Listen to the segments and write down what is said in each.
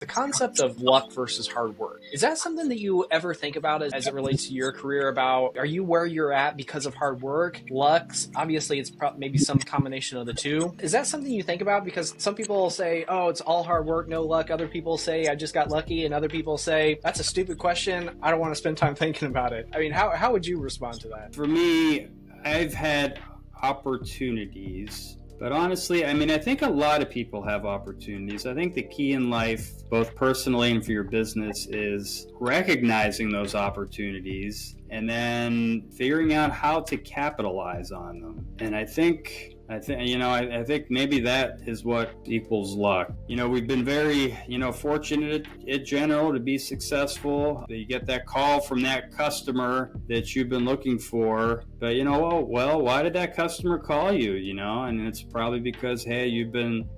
The concept of luck versus hard work, is that something that you ever think about as it relates to your career? About, are you where you're at because of hard work? Luck's, obviously it's maybe some combination of the two. Is that something you think about? Because some people say, oh, it's all hard work, no luck. Other people say, I just got lucky. And other people say, that's a stupid question. I don't want to spend time thinking about it. I mean, how would you respond to that? For me, I've had opportunities. But honestly, I mean, I think a lot of people have opportunities. I think the key in life, both personally and for your business, is recognizing those opportunities and then figuring out how to capitalize on them. And I think maybe that is what equals luck. We've been very, fortunate in general to be successful. You get that call from that customer that you've been looking for, but well, why did that customer call you? And it's probably because, hey, you've been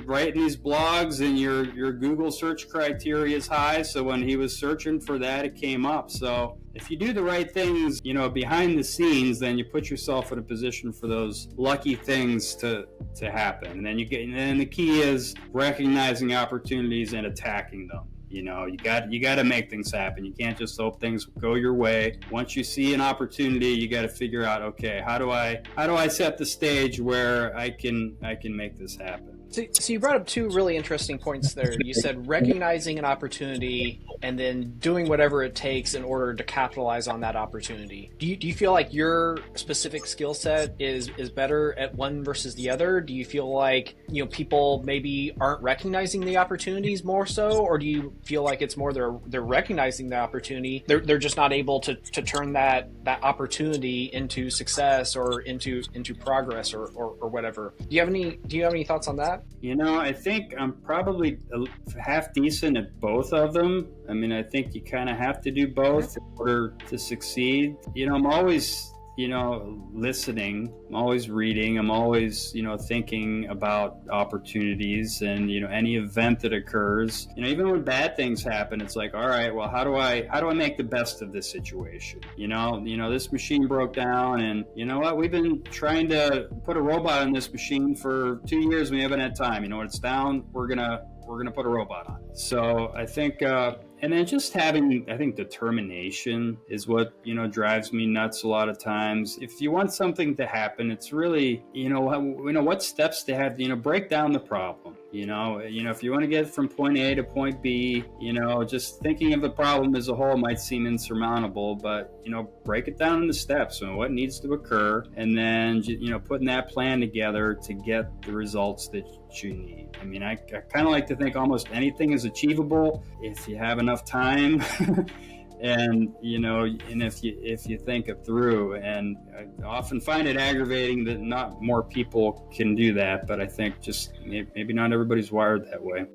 writing these blogs and your Google search criteria is high. So when he was searching for that, it came up. So if you do the right things, behind the scenes, then you put yourself in a position for those lucky things to happen. And then the key is recognizing opportunities and attacking them. You got to make things happen. You can't just hope things go your way. Once you see an opportunity, you got to figure out, okay, how do I set the stage where I can make this happen? So you brought up two really interesting points there. You said recognizing an opportunity and then doing whatever it takes in order to capitalize on that opportunity. Do you feel like your specific skill set is better at one versus the other? Do you feel like people maybe aren't recognizing the opportunities more so, or do you feel like it's more they're recognizing the opportunity, they're just not able to turn that opportunity into success or into progress or whatever? Do you have any thoughts on that? I think I'm probably half decent at both of them. I mean, I think you kind of have to do both in order to succeed. I'm always, listening. I'm always reading. I'm always, thinking about opportunities and, any event that occurs. Even when bad things happen, it's like, all right, well, how do I make the best of this situation? This machine broke down, and you know what? We've been trying to put a robot on this machine for 2 years. We haven't had time. When it's down, we're gonna put a robot on it. So I think, and then just having, I think, determination is what, drives me nuts a lot of times. If you want something to happen, it's really, what steps to have, break down the problem. If you want to get from point A to point B, just thinking of the problem as a whole might seem insurmountable, but, break it down into steps and what needs to occur. And then, putting that plan together to get the results that you need. I mean, I kind of like to think almost anything is achievable if you have enough time. And if you think it through. And I often find it aggravating that not more people can do that, but I think just maybe not everybody's wired that way.